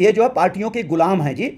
ये जो है पार्टियों के गुलाम हैं जी।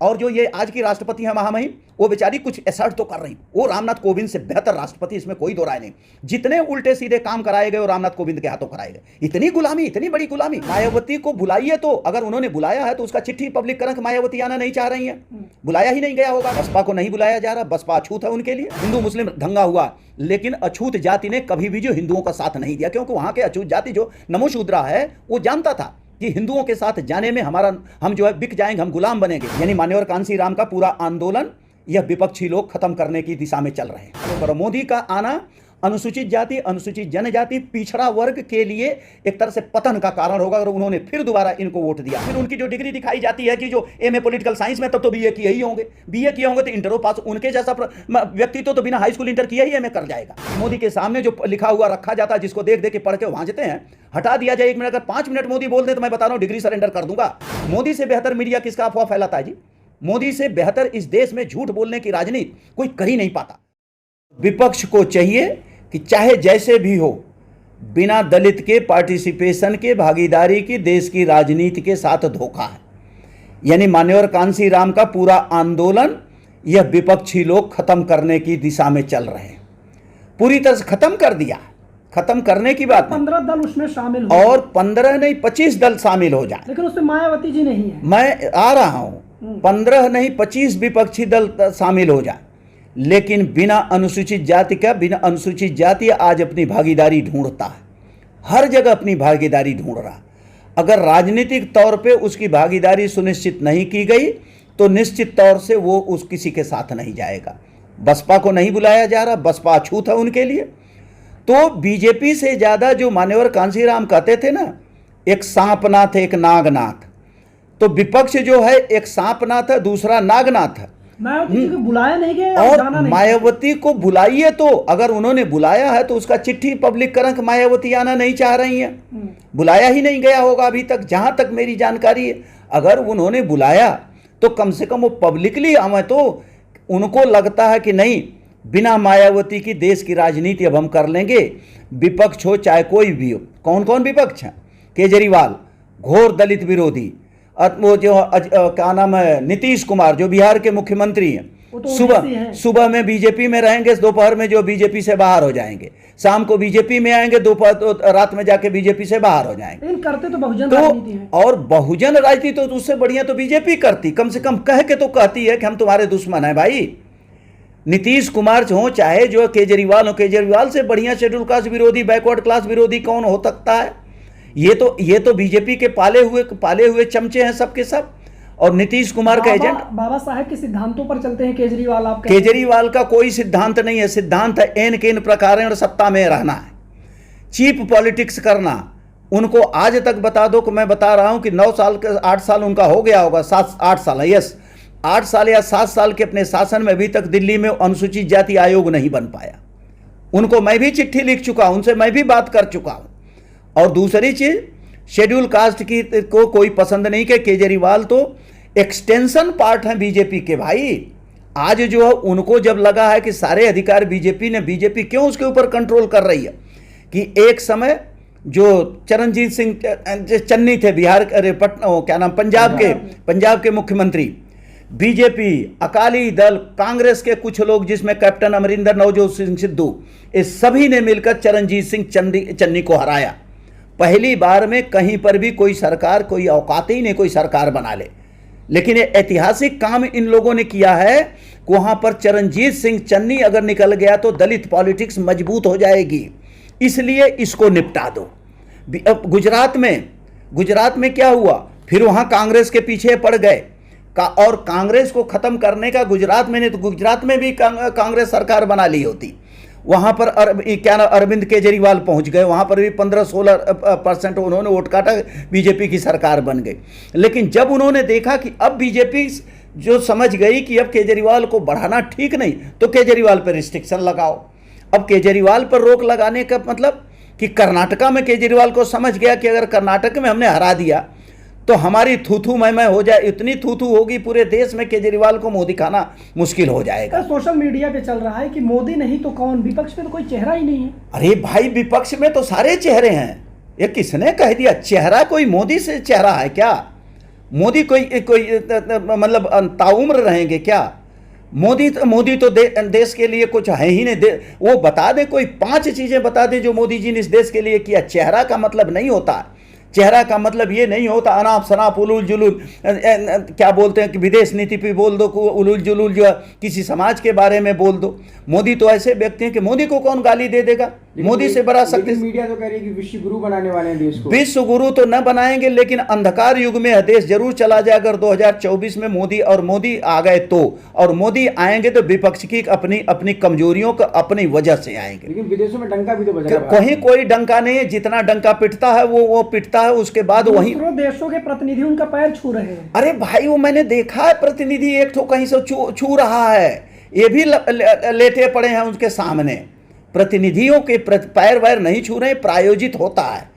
और जो ये आज की राष्ट्रपति है महामहिम, वो बेचारी कुछ एसर्ट तो कर रही, वो रामनाथ कोविंद से बेहतर राष्ट्रपति, इसमें कोई दो राय नहीं। जितने उल्टे सीधे काम कराए गए वो रामनाथ कोविंद के हाथों कराए गए। इतनी गुलामी, इतनी बड़ी गुलामी। मायावती को बुलाइए, तो अगर उन्होंने बुलाया है तो उसका चिट्ठी पब्लिक करें कि मायावती आना नहीं चाह रही है। बुलाया ही नहीं गया होगा। बसपा को नहीं बुलाया जा रहा, बसपा अछूत है उनके लिए। हिंदू मुस्लिम दंगा हुआ, लेकिन अछूत जाति ने कभी भी जो हिंदुओं का साथ नहीं दिया, क्योंकि वहां के अछूत जाति जो नमोशूद्रा है वो जानता था कि हिंदुओं के साथ जाने में हम जो है बिक जाएंगे, हम गुलाम बनेंगे। यानी मान्यवर कांसी राम का पूरा आंदोलन यह विपक्षी लोग खत्म करने की दिशा में चल रहे हैं। पर मोदी का आना अनुसूचित जाति, अनुसूचित जनजाति, पिछड़ा वर्ग के लिए एक तरह से पतन का कारण होगा अगर उन्होंने फिर दोबारा इनको वोट दिया। फिर उनकी जो डिग्री दिखाई जाती है कि जो एमए पॉलिटिकल साइंस में, तब तो बीए किए ही होंगे, बीए किए होंगे तो इंटरो पास, उनके जैसा व्यक्ति तो बिना हाई स्कूल इंटर किया ही एमए कर जाएगा। मोदी के सामने जो लिखा हुआ रखा जाता है, जिसको देख देख के पढ़ के भांजते हैं, हटा दिया जाए। 1 मिनट, अगर 5 मिनट मोदी बोल दे तो मैं बता रहा हूं डिग्री सरेंडर कर दूंगा। मोदी से बेहतर मीडिया किसका अफवाह फैलाता है जी? मोदी से बेहतर इस देश में झूठ बोलने की राजनीति कोई कर ही नहीं पाता। विपक्ष को चाहिए कि चाहे जैसे भी हो, बिना दलित के पार्टिसिपेशन के, भागीदारी की, देश की राजनीति के साथ धोखा है। यानी मान्यवर कांसी राम का पूरा आंदोलन यह विपक्षी लोग खत्म करने की दिशा में चल रहे हैं। पूरी तरह से खत्म कर दिया। खत्म करने की बात 15 दल उसमें शामिल हो, और 15 नहीं 25 दल शामिल हो जाए, लेकिन उसमें मायावती जी नहीं है। मैं आ रहा हूं, 15 नहीं 25 विपक्षी दल शामिल हो जाए, लेकिन बिना अनुसूचित जाति का, बिना अनुसूचित जाति आज अपनी भागीदारी ढूंढता है, हर जगह अपनी भागीदारी ढूंढ रहा। अगर राजनीतिक तौर पे उसकी भागीदारी सुनिश्चित नहीं की गई तो निश्चित तौर से वो उस किसी के साथ नहीं जाएगा। बसपा को नहीं बुलाया जा रहा, बसपा अछूत है उनके लिए। तो बीजेपी से ज़्यादा जो मान्यवर कांसीराम कहते थे ना, एक सांपनाथ एक नागनाथ, तो विपक्ष जो है एक सांपनाथ है, दूसरा नागनाथ है। मायावती जी को बुलाया नहीं गया और मायावती को बुलाइए, तो अगर उन्होंने बुलाया है तो उसका चिट्ठी पब्लिक करें कि मायावती आना नहीं चाह रही है। बुलाया ही नहीं गया होगा अभी तक, जहां तक मेरी जानकारी है। अगर उन्होंने बुलाया तो कम से कम वो पब्लिकली आवे, तो उनको लगता है कि नहीं, बिना मायावती की देश की राजनीति अब हम कर लेंगे। विपक्ष हो चाहे कोई भी हो। कौन कौन विपक्ष है? केजरीवाल घोर दलित विरोधी, वो जो क्या नाम है, नीतीश कुमार जो बिहार के मुख्यमंत्री हैं, तो सुबह में बीजेपी में रहेंगे, दोपहर में जो बीजेपी से बाहर हो जाएंगे, शाम को बीजेपी में आएंगे, दोपहर रात में जाके बीजेपी से बाहर हो जाएंगे। इन करते तो बहुजन राजनीति है। और बहुजन राजनीति तो उससे बढ़िया तो बीजेपी करती, कम से कम कह के तो कहती है कि हम तुम्हारे दुश्मन हैं भाई। नीतीश कुमार हो चाहे जो केजरीवाल हो, केजरीवाल से बढ़िया शेड्यूल कास्ट विरोधी, बैकवर्ड क्लास विरोधी कौन हो सकता है? ये तो बीजेपी के पाले हुए चमचे हैं सबके सब, और नीतीश कुमार का एजेंट। बाबा साहब के सिद्धांतों पर चलते हैं केजरीवाल। आप केजरीवाल का कोई सिद्धांत नहीं है। सिद्धांत है एन के इन प्रकार और सत्ता में रहना है, चीप पॉलिटिक्स करना। उनको आज तक बता दो कि मैं बता रहा हूं कि 9 साल का 8 साल उनका हो गया होगा, 7-8 साल, यस 8 साल या 7 साल के अपने शासन में अभी तक दिल्ली में अनुसूचित जाति आयोग नहीं बन पाया। उनको मैं भी चिट्ठी लिख चुका हूं, उनसे मैं भी बात कर चुका हूं। और दूसरी चीज, शेड्यूल कास्ट की को कोई पसंद नहीं कि केजरीवाल तो एक्सटेंशन पार्ट हैं बीजेपी के भाई। आज जो है उनको जब लगा है कि सारे अधिकार बीजेपी क्यों उसके ऊपर कंट्रोल कर रही है, कि एक समय जो चरणजीत सिंह चन्नी थे बिहार, अरे क्या नाम, पंजाब के मुख्यमंत्री, बीजेपी, अकाली दल, कांग्रेस के कुछ लोग जिसमें कैप्टन अमरिंदर, नवजोत सिंह सिद्धू, इस सभी ने मिलकर चरणजीत सिंह चन्नी को हराया। पहली बार में कहीं पर भी कोई सरकार, कोई औकात ही नहीं कोई सरकार बना ले। लेकिन ये ऐतिहासिक काम इन लोगों ने किया है कि वहां पर चरणजीत सिंह चन्नी अगर निकल गया तो दलित पॉलिटिक्स मजबूत हो जाएगी, इसलिए इसको निपटा दो। गुजरात में क्या हुआ, फिर वहां कांग्रेस के पीछे पड़ गए और कांग्रेस को खत्म करने का गुजरात में नहीं तो गुजरात में भी कांग्रेस सरकार बना ली होती। वहां पर अरविंद केजरीवाल पहुंच गए, वहां पर भी 15-16% उन्होंने वोट काटा, बीजेपी की सरकार बन गई। लेकिन जब उन्होंने देखा कि अब बीजेपी जो समझ गई कि अब केजरीवाल को बढ़ाना ठीक नहीं, तो केजरीवाल पर रिस्ट्रिक्शन लगाओ। अब केजरीवाल पर रोक लगाने का मतलब कि कर्नाटका में केजरीवाल को समझ गया कि अगर कर्नाटक में हमने हरा दिया तो हमारी थूथू मैं हो जाए, इतनी थूथू होगी पूरे देश में, केजरीवाल को मुंह दिखाना मुश्किल हो जाएगा। सोशल मीडिया पे चल रहा है कि मोदी नहीं तो कौन, विपक्ष में तो कोई चेहरा ही नहीं है। अरे भाई, विपक्ष में तो सारे चेहरे हैं। ये किसने कह दिया? चेहरा कोई मोदी से चेहरा है क्या? मोदी कोई मतलब ताउम्र रहेंगे क्या? मोदी तो देश के लिए कुछ है ही नहीं। वो बता दे, कोई 5 चीजें बता दे जो मोदी जी ने इस देश के लिए किया। चेहरा का मतलब नहीं होता, चेहरा का मतलब ये नहीं होता अनाप शनाप उलूल जुलूल क्या बोलते हैं कि विदेश नीति पे बोल दो, उलूल जुलूल जो है किसी समाज के बारे में बोल दो। मोदी तो ऐसे व्यक्ति हैं कि मोदी को कौन गाली दे देगा? मोदी से बड़ा शक्ति। मीडिया तो कह रही है कि विश्व गुरु बनाने वाले हैं देश को। विश्व गुरु तो न बनाएंगे, लेकिन अंधकार युग में यह देश जरूर चला जाए अगर 2024 में मोदी आ गए तो। और मोदी आएंगे तो विपक्ष की अपनी कमजोरियों को अपनी वजह से आएंगे। लेकिन विदेशों में डंका भी तो बज रहा है। कहीं कोई डंका नहीं है। जितना डंका पिटता है वो पिटता है, उसके बाद वही दूसरों देशों के प्रतिनिधि उनका पैर छू रहे हैं। अरे भाई, वो मैंने देखा है प्रतिनिधि एक तो कहीं से छू रहा है, ये भी लेटे पड़े हैं उनके सामने। प्रतिनिधियों के पैर वैर नहीं छू रहे, प्रायोजित होता है।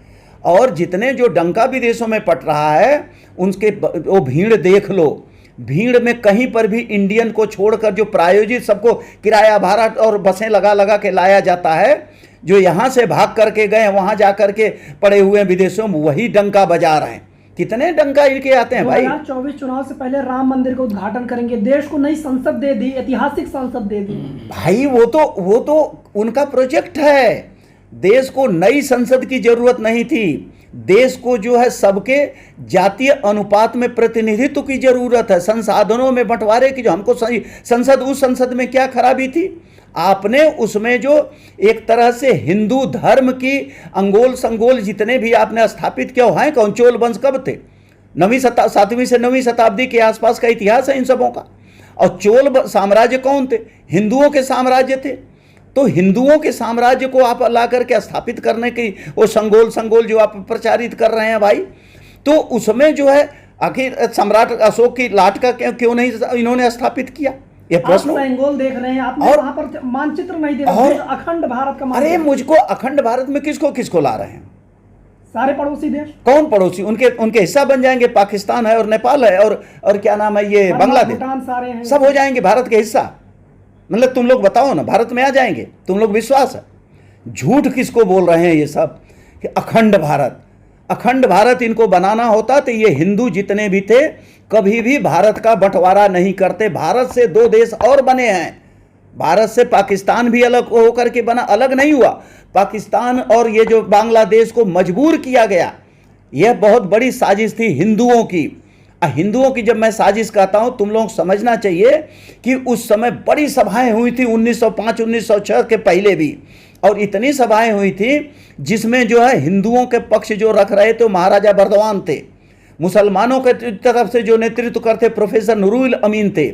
और जितने जो डंका विदेशों में पट रहा है उनके वो भीड़ देख लो। भीड़ में कहीं पर भी इंडियन को छोड़कर जो प्रायोजित सबको किराया भाड़ा और बसें लगा के लाया जाता है, जो यहाँ से भाग करके गए वहाँ जा करके पड़े हुए विदेशों में, वही डंका बजा रहे हैं। कितने डंका इनके आते हैं भाई। 2024 चुनाव से पहले राम मंदिर का उद्घाटन करेंगे, देश को नई संसद दे दी, ऐतिहासिक संसद दे दी। भाई वो तो उनका प्रोजेक्ट है। देश को नई संसद की जरूरत नहीं थी। देश को जो है सबके जातीय अनुपात में प्रतिनिधित्व की जरूरत है, संसाधनों में बंटवारे की। जो हमको संसद, उस संसद में क्या खराबी थी? आपने उसमें जो एक तरह से हिंदू धर्म की अंगोल संगोल जितने भी आपने स्थापित किया हैं कौन? चोल वंश कब थे? 7वीं से 9वीं शताब्दी के आसपास का इतिहास है इन सबों का। और चोल साम्राज्य कौन थे? हिंदुओं के साम्राज्य थे। तो हिंदुओं के साम्राज्य को आप ला करके स्थापित करने की वो संगोल जो आप प्रचारित कर रहे हैं भाई, तो उसमें जो है आखिर सम्राट अशोक की लाट का क्यों नहीं इन्होंने स्थापित किया? ये प्रश्न सेंगोल देख रहे हैं आपने, और वहां पर मानचित्र नहीं दे रहे, अखंड भारत का अरे मुझको अखंड भारत में किसको ला रहे हैं? सारे पड़ोसी देश। कौन पड़ोसी? उनके हिस्सा बन जाएंगे। पाकिस्तान है और नेपाल है और क्या नाम है ये बांग्लादेश, सारे हैं, सब हो जाएंगे भारत के हिस्सा। मतलब तुम लोग बताओ ना, भारत में आ जाएंगे? तुम लोग विश्वास है? झूठ किसको बोल रहे हैं ये सब कि अखंड भारत इनको बनाना होता तो ये हिंदू जितने भी थे कभी भी भारत का बंटवारा नहीं करते। भारत से 2 देश और बने हैं। भारत से पाकिस्तान भी अलग होकर के बना, अलग नहीं हुआ। पाकिस्तान और ये जो बांग्लादेश को मजबूर किया गया, यह बहुत बड़ी साजिश थी हिंदुओं की। हिंदुओं की जब मैं साजिश कहता हूं, तुम लोग समझना चाहिए कि उस समय बड़ी सभाएं हुई थी 1905-1906 के पहले भी। और इतनी सभाएं हुई थी जिसमें जो है हिंदुओं के पक्ष जो रख रहे थे महाराजा बर्दवान थे। मुसलमानों के तरफ से जो नेतृत्व करते प्रोफेसर नूरुल अमीन थे।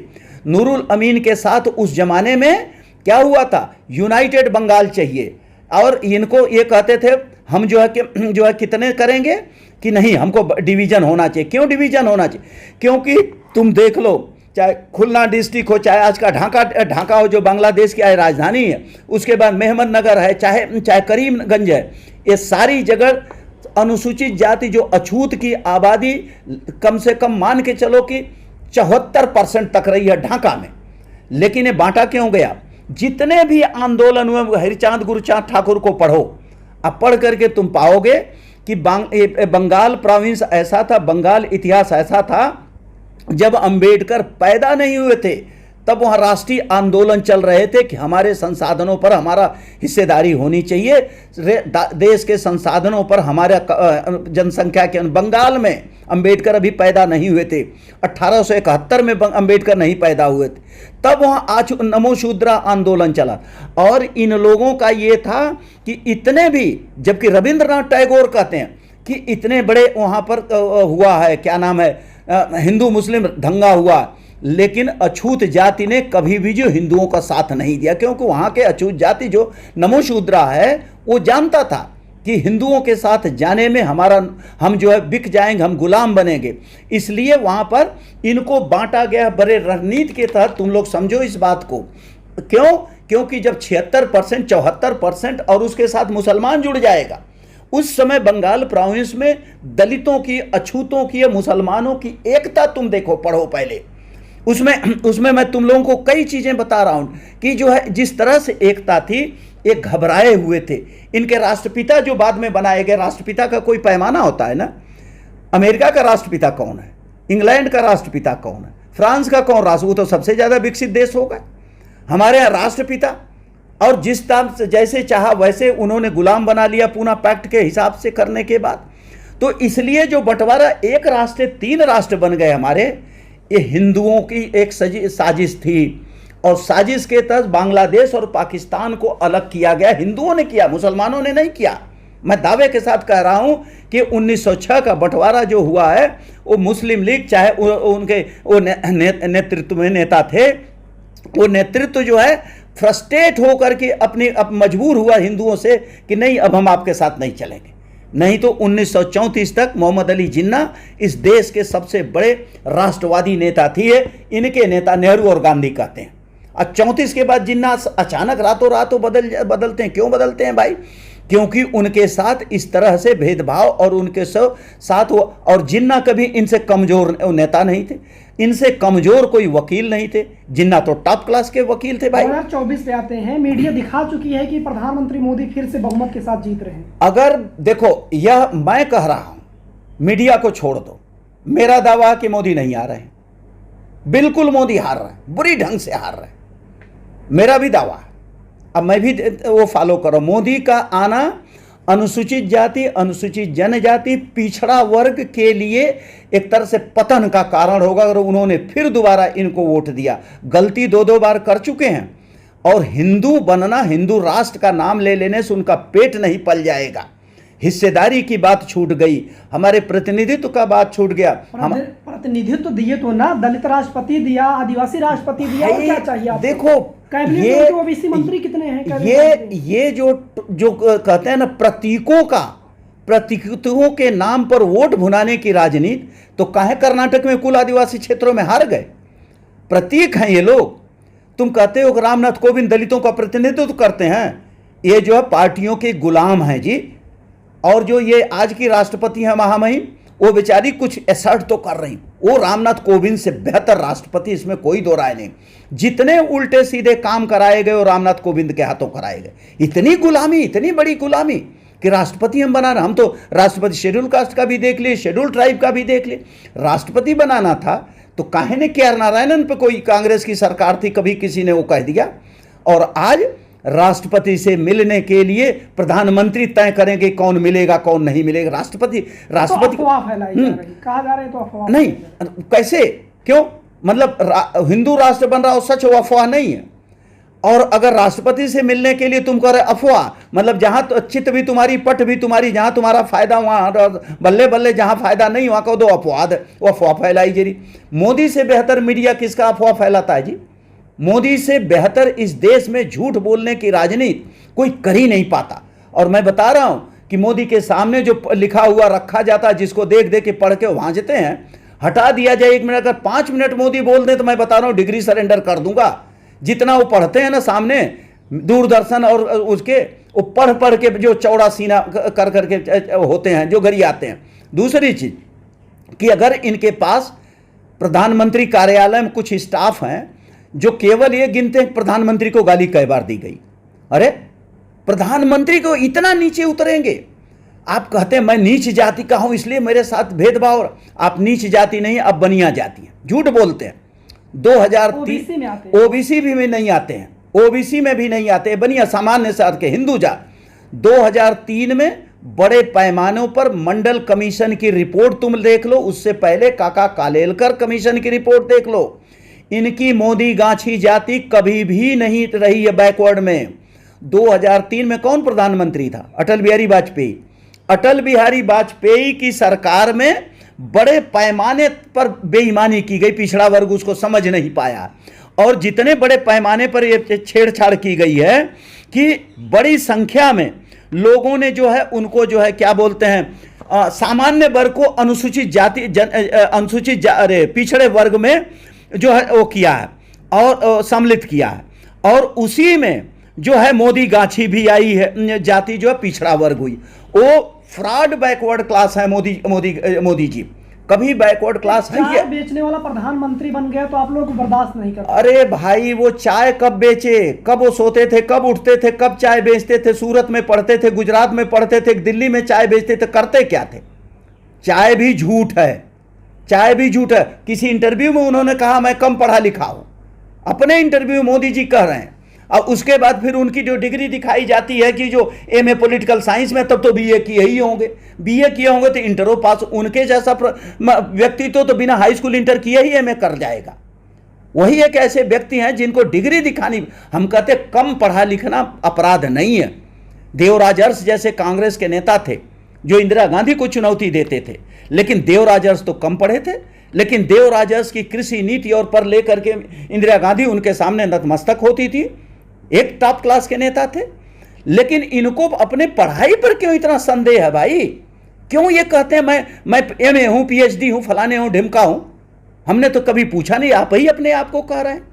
नूरुल अमीन के साथ उस जमाने में क्या हुआ था? यूनाइटेड बंगाल चाहिए। और इनको ये कहते थे हम जो है कितने करेंगे कि नहीं, हमको डिवीजन होना चाहिए। क्यों डिवीजन होना चाहिए? क्योंकि तुम देख लो, चाहे खुलना डिस्ट्रिक्ट हो, चाहे आज का ढाका हो जो बांग्लादेश की राजधानी है, उसके बाद मेहमदनगर है, चाहे करीमगंज है, ये सारी जगह अनुसूचित जाति जो अछूत की आबादी कम से कम मान के चलो कि 74% तक रही है ढाका में। लेकिन ये बांटा क्यों गया? जितने भी आंदोलन हुए, हरिचांद गुरुचांद ठाकुर को पढ़ो, अब पढ़ करके तुम पाओगे कि बंगाल प्रोविंस ऐसा था, बंगाल इतिहास ऐसा था, जब अंबेडकर पैदा नहीं हुए थे तब वहाँ राष्ट्रीय आंदोलन चल रहे थे कि हमारे संसाधनों पर हमारा हिस्सेदारी होनी चाहिए, देश के संसाधनों पर हमारा जनसंख्या के। बंगाल में अंबेडकर अभी पैदा नहीं हुए थे, 1871 में अंबेडकर नहीं पैदा हुए थे, तब वहाँ नमो शूद्रा आंदोलन चला। और इन लोगों का ये था कि इतने भी, जबकि रविंद्रनाथ टैगोर कहते हैं कि इतने बड़े वहाँ पर हुआ है, क्या नाम है, हिंदू मुस्लिम दंगा हुआ, लेकिन अछूत जाति ने कभी भी जो हिंदुओं का साथ नहीं दिया, क्योंकि वहाँ के अछूत जाति जो नमो शूद्रा है वो जानता था कि हिंदुओं के साथ जाने में हम जो है बिक जाएंगे, हम गुलाम बनेंगे। इसलिए वहाँ पर इनको बांटा गया बड़े रणनीति के तहत। तुम लोग समझो इस बात को, क्यों? क्योंकि जब 76%, 74% और उसके साथ मुसलमान जुड़ जाएगा, उस समय बंगाल प्रोविंस में दलितों की, अछूतों की, मुसलमानों की एकता तुम देखो, पढ़ो पहले। उसमें मैं तुम लोगों को कई चीजें बता रहा हूं कि जो है जिस तरह से एकता थी, एक घबराए हुए थे। इनके राष्ट्रपिता जो बाद में बनाए गए, राष्ट्रपिता का कोई पैमाना होता है ना? अमेरिका का राष्ट्रपिता कौन है? इंग्लैंड का राष्ट्रपिता कौन है, फ्रांस का कौन राष्ट्र, वो तो सबसे ज़्यादा विकसित देश होगा। हमारे यहाँ राष्ट्रपिता, और जिस तरह से जैसे चाहा वैसे उन्होंने गुलाम बना लिया पूना पैक्ट के हिसाब से करने के बाद। तो इसलिए जो बंटवारा एक राष्ट्र 3 राष्ट्र बन गए हमारे, ये हिंदुओं की एक साजिश थी, और साजिश के तहत बांग्लादेश और पाकिस्तान को अलग किया गया। हिंदुओं ने किया, मुसलमानों ने नहीं किया। मैं दावे के साथ कह रहा हूं कि 1906 का बंटवारा जो हुआ है, वो मुस्लिम लीग चाहे उनके वो नेतृत्व में नेता थे, वो नेतृत्व जो है फ्रस्ट्रेट होकर के अब मजबूर हुआ हिंदुओं से कि नहीं, अब हम आपके साथ नहीं चलेंगे। नहीं तो 1934 तक मोहम्मद अली जिन्ना इस देश के सबसे बड़े राष्ट्रवादी नेता थे। इनके नेता नेहरू और गांधी कहते हैं। अब 34 के बाद जिन्ना अचानक रातों रात बदलते हैं। क्यों बदलते हैं भाई? क्योंकि उनके साथ इस तरह से भेदभाव और उनके साथ और जिन्ना कभी इनसे कमजोर नेता नहीं थे, इनसे कमजोर कोई वकील नहीं थे। जिन्ना तो टॉप क्लास के वकील थे भाई। 2024 पे आते हैं, मीडिया दिखा चुकी है कि प्रधानमंत्री मोदी फिर से बहुमत के साथ जीत रहे हैं। अगर देखो, यह मैं कह रहा हूं, मीडिया को छोड़ दो, मेरा दावा कि मोदी नहीं आ रहे हैं, बिल्कुल मोदी हार रहे हैं, बुरी ढंग से हार रहे हैं, मेरा भी दावा है। अब मैं भी वो फॉलो करो। मोदी का आना अनुसूचित जाति, अनुसूचित जनजाति, पिछड़ा वर्ग के लिए एक तरह से पतन का कारण होगा अगर उन्होंने फिर दोबारा इनको वोट दिया। गलती 2 बार कर चुके हैं, और हिंदू बनना, हिंदू राष्ट्र का नाम ले लेने से उनका पेट नहीं पल जाएगा। हिस्सेदारी की बात छूट गई, हमारे प्रतिनिधित्व का बात छूट गया। हम प्रतिनिधित्व दिए तो ना, दलित राष्ट्रपति दिया, आदिवासी राष्ट्रपति दिया, और क्या चाहिए आपको? देखो कैबिनेट में ओबीसी मंत्री कितने हैं? ये जो कहते हैं ना प्रतीकों के नाम पर वोट भुनाने की राजनीति, तो काहे कर्नाटक में कुल आदिवासी क्षेत्रों में हार गए? प्रतीक हैं ये लोग। तुम कहते हो कि रामनाथ कोविंद दलितों का प्रतिनिधित्व करते हैं, ये जो है पार्टियों के गुलाम हैं जी। और जो ये आज की राष्ट्रपति हैं महामहिम, वो बेचारी कुछ एसर्ट तो कर रही, वो रामनाथ कोविंद से बेहतर राष्ट्रपति, इसमें कोई दो राय नहीं। जितने उल्टे सीधे काम कराए गए वो रामनाथ कोविंद के हाथों कराए गए। इतनी गुलामी, इतनी बड़ी गुलामी कि राष्ट्रपति हम बना रहे। हम तो राष्ट्रपति शेड्यूल कास्ट का भी देख लिए, शेड्यूल ट्राइब का भी देख लिए। राष्ट्रपति बनाना था तो काहे ने के आर नारायणन पे कोई कांग्रेस की सरकार थी, कभी किसी ने वो कह दिया। और आज राष्ट्रपति से मिलने के लिए प्रधानमंत्री तय करेंगे कौन मिलेगा कौन नहीं मिलेगा। राष्ट्रपति तो अफवाह फैलाई जा रही, कहा जा रहा है तो अफवाह नहीं, कैसे, क्यों? मतलब हिंदू राष्ट्र बन रहा हो, सच वो अफवाह नहीं है। और अगर राष्ट्रपति से मिलने के लिए तुम कह रहे अफवाह, मतलब जहां तो चित्त भी तुम्हारी, पट भी तुम्हारी, जहां तुम्हारा फायदा वहां बल्ले बल्ले, जहां फायदा नहीं वहां कहो दो अपवाद, वो अफवाह फैलाई जी। मोदी से बेहतर मीडिया किसका अफवाह फैलाता है जी? मोदी से बेहतर इस देश में झूठ बोलने की राजनीति कोई कर ही नहीं पाता। और मैं बता रहा हूं कि मोदी के सामने जो लिखा हुआ रखा जाता है, जिसको देख देख के पढ़ के भांजते हैं, हटा दिया जाए 1 मिनट, अगर 5 मिनट मोदी बोल दे तो मैं बता रहा हूं डिग्री सरेंडर कर दूंगा। जितना वो पढ़ते हैं ना सामने दूरदर्शन और उसके, वो पढ़ पढ़ के जो चौड़ा सीना कर करके होते हैं, जो गरी आते हैं। दूसरी चीज कि अगर इनके पास प्रधानमंत्री कार्यालय में कुछ स्टाफ हैं जो केवल ये गिनते हैं प्रधानमंत्री को गाली कई बार दी गई। अरे प्रधानमंत्री को इतना नीचे उतरेंगे? आप कहते हैं मैं नीच जाति का हूं इसलिए मेरे साथ भेदभाव। आप नीच जाति नहीं, आप बनिया जाति हैं, झूठ बोलते हैं। 2003 ओबीसी भी में नहीं आते हैं, ओबीसी में भी नहीं आते, बनिया सामान्य साथ के हिंदू जात। 2003 में बड़े पैमानों पर मंडल कमीशन की रिपोर्ट तुम देख लो, उससे पहले काका कालेलकर कमीशन की रिपोर्ट देख लो। इनकी मोदी गांछी जाति कभी भी नहीं रही है बैकवर्ड में। 2003 में कौन प्रधानमंत्री था? अटल बिहारी वाजपेयी। अटल बिहारी वाजपेयी की सरकार में बड़े पैमाने पर बेईमानी की गई, पिछड़ा वर्ग उसको समझ नहीं पाया। और जितने बड़े पैमाने पर ये छेड़छाड़ की गई है कि बड़ी संख्या में लोगों ने जो है उनको जो है क्या बोलते हैं, सामान्य वर्ग को अनुसूचित जाति पिछड़े वर्ग में जो है वो किया है और सम्मिलित किया है। और उसी में जो है मोदी गाछी भी आई है, जाति जो है पिछड़ा वर्ग हुई। वो फ्रॉड बैकवर्ड क्लास है मोदी जी, कभी बैकवर्ड क्लास है। चाय बेचने वाला प्रधानमंत्री बन गया तो आप लोग बर्दाश्त नहीं करते? अरे भाई वो चाय कब बेचे, कब वो सोते थे, कब उठते थे, कब चाय बेचते थे? सूरत में पढ़ते थे, गुजरात में पढ़ते थे, दिल्ली में चाय बेचते थे, करते क्या थे? चाय भी झूठ है, चाहे भी झूठ है। किसी इंटरव्यू में उन्होंने कहा मैं कम पढ़ा लिखा हूं, अपने इंटरव्यू में मोदी जी कह रहे हैं। और उसके बाद फिर उनकी जो डिग्री दिखाई जाती है कि जो एमए पॉलिटिकल साइंस में, तब तो बीए किए ही होंगे। बीए किए होंगे तो इंटरो पास, उनके जैसा व्यक्ति तो बिना हाई स्कूल इंटर किए ही एमए कर जाएगा। वही एक ऐसे व्यक्ति हैं जिनको डिग्री दिखानी। हम कहते कम पढ़ा लिखना अपराध नहीं है। देवराज अरस जैसे कांग्रेस के नेता थे जो इंदिरा गांधी को चुनौती देते थे, लेकिन देवराज अरस तो कम पढ़े थे, लेकिन देवराज अरस की कृषि नीति और पर लेकर के इंदिरा गांधी उनके सामने नतमस्तक होती थी। एक टॉप क्लास के नेता थे। लेकिन इनको अपने पढ़ाई पर क्यों इतना संदेह है भाई? क्यों ये कहते हैं मैं एमए हूं, पीएचडी हूं, फलाने हूं, ढिमका हूं? हमने तो कभी पूछा नहीं, आप ही अपने आप को कह रहे हैं।